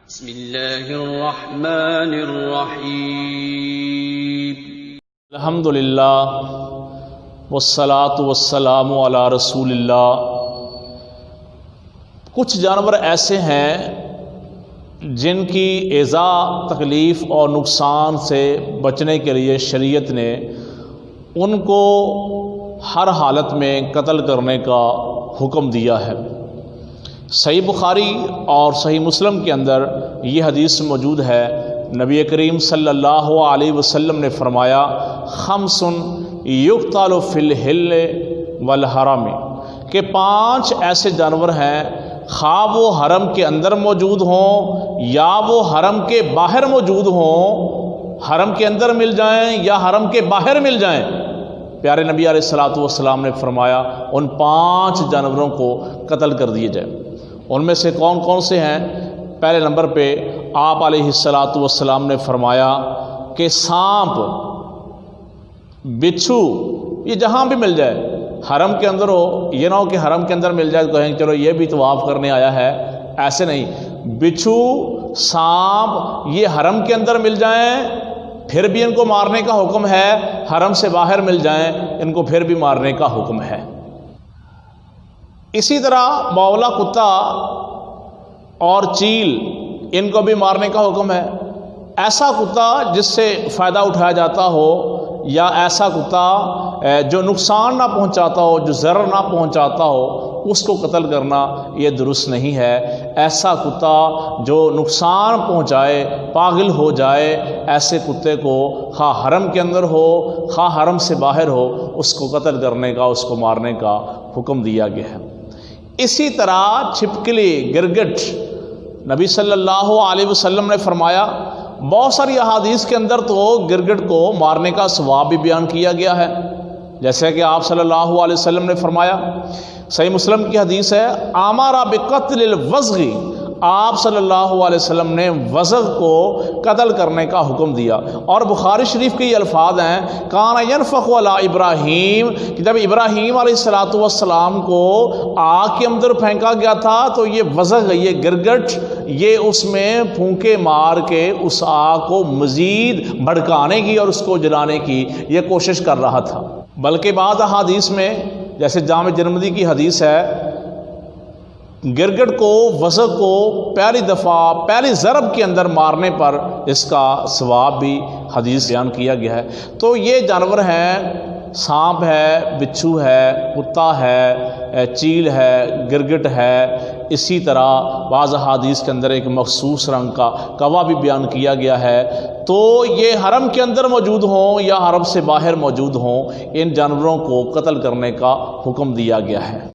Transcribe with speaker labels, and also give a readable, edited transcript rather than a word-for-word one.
Speaker 1: بسم اللہ الرحمن الرحیم
Speaker 2: الحمدللہ والصلاة والسلام علی رسول اللہ۔ کچھ جانور ایسے ہیں جن کی ایذا، تکلیف اور نقصان سے بچنے کے لیے شریعت نے ان کو ہر حالت میں قتل کرنے کا حکم دیا ہے۔ صحیح بخاری اور صحیح مسلم کے اندر یہ حدیث موجود ہے، نبی کریم صلی اللہ علیہ وسلم نے فرمایا خمس یقتل فی الحل والحرم، کہ 5 ایسے جانور ہیں، خواہ وہ حرم کے اندر موجود ہوں یا وہ حرم کے باہر موجود ہوں، حرم کے اندر مل جائیں یا حرم کے باہر مل جائیں، پیارے نبی علیہ الصلوۃ والسلام نے فرمایا ان 5 جانوروں کو قتل کر دیے جائے۔ ان میں سے کون کون سے ہیں؟ پہلے نمبر پہ آپ علیہ الصلوۃ والسلام نے فرمایا کہ سانپ، بچھو، یہ جہاں بھی مل جائے، حرم کے اندر ہو، یہ نہ ہو کہ حرم کے اندر مل جائے تو کہیں چلو یہ بھی طواف کرنے آیا ہے، ایسے نہیں، بچھو، سانپ یہ حرم کے اندر مل جائیں پھر بھی ان کو مارنے کا حکم ہے، حرم سے باہر مل جائیں ان کو پھر بھی مارنے کا حکم ہے۔ اسی طرح بولا کتا اور چیل، ان کو بھی مارنے کا حکم ہے۔ ایسا کتا جس سے فائدہ اٹھایا جاتا ہو یا ایسا کتا جو نقصان نہ پہنچاتا ہو، جو ضرر نہ پہنچاتا ہو، اس کو قتل کرنا یہ درست نہیں ہے۔ ایسا کتا جو نقصان پہنچائے، پاگل ہو جائے، ایسے کتے کو خواہ حرم کے اندر ہو خواہ حرم سے باہر ہو، اس کو قتل کرنے کا، اس کو مارنے کا حکم دیا گیا ہے۔ اسی طرح چھپکلی، گرگٹ، نبی صلی اللہ علیہ وسلم نے فرمایا، بہت ساری احادیث کے اندر تو گرگٹ کو مارنے کا ثواب بھی بیان کیا گیا ہے، جیسے کہ آپ صلی اللہ علیہ وسلم نے فرمایا، صحیح مسلم کی حدیث ہے، امر بقتل الوزغ، آپ صلی اللہ علیہ وسلم نے وزغ کو قتل کرنے کا حکم دیا۔ اور بخاری شریف کے یہ الفاظ ہیں، کان ینفخ علی ابراہیم، کہ جب ابراہیم علیہ السلام کو آگ کے اندر پھینکا گیا تھا تو یہ وزغ، یہ گرگٹ، یہ اس میں پھونکے مار کے اس آگ کو مزید بھڑکانے کی اور اس کو جلانے کی یہ کوشش کر رہا تھا۔ بلکہ بعض احادیث میں، جیسے جامع ترمذی کی حدیث ہے، گرگٹ کو، وزغ کو پہلی دفعہ پہلی ضرب کے اندر مارنے پر اس کا ثواب بھی حدیث بیان کیا گیا ہے۔ تو یہ جانور ہیں، سانپ ہے، بچھو ہے، کتا ہے، چیل ہے، گرگٹ ہے۔ اسی طرح بعض احادیث کے اندر ایک مخصوص رنگ کا کوا بھی بیان کیا گیا ہے۔ تو یہ حرم کے اندر موجود ہوں یا حرم سے باہر موجود ہوں، ان جانوروں کو قتل کرنے کا حکم دیا گیا ہے۔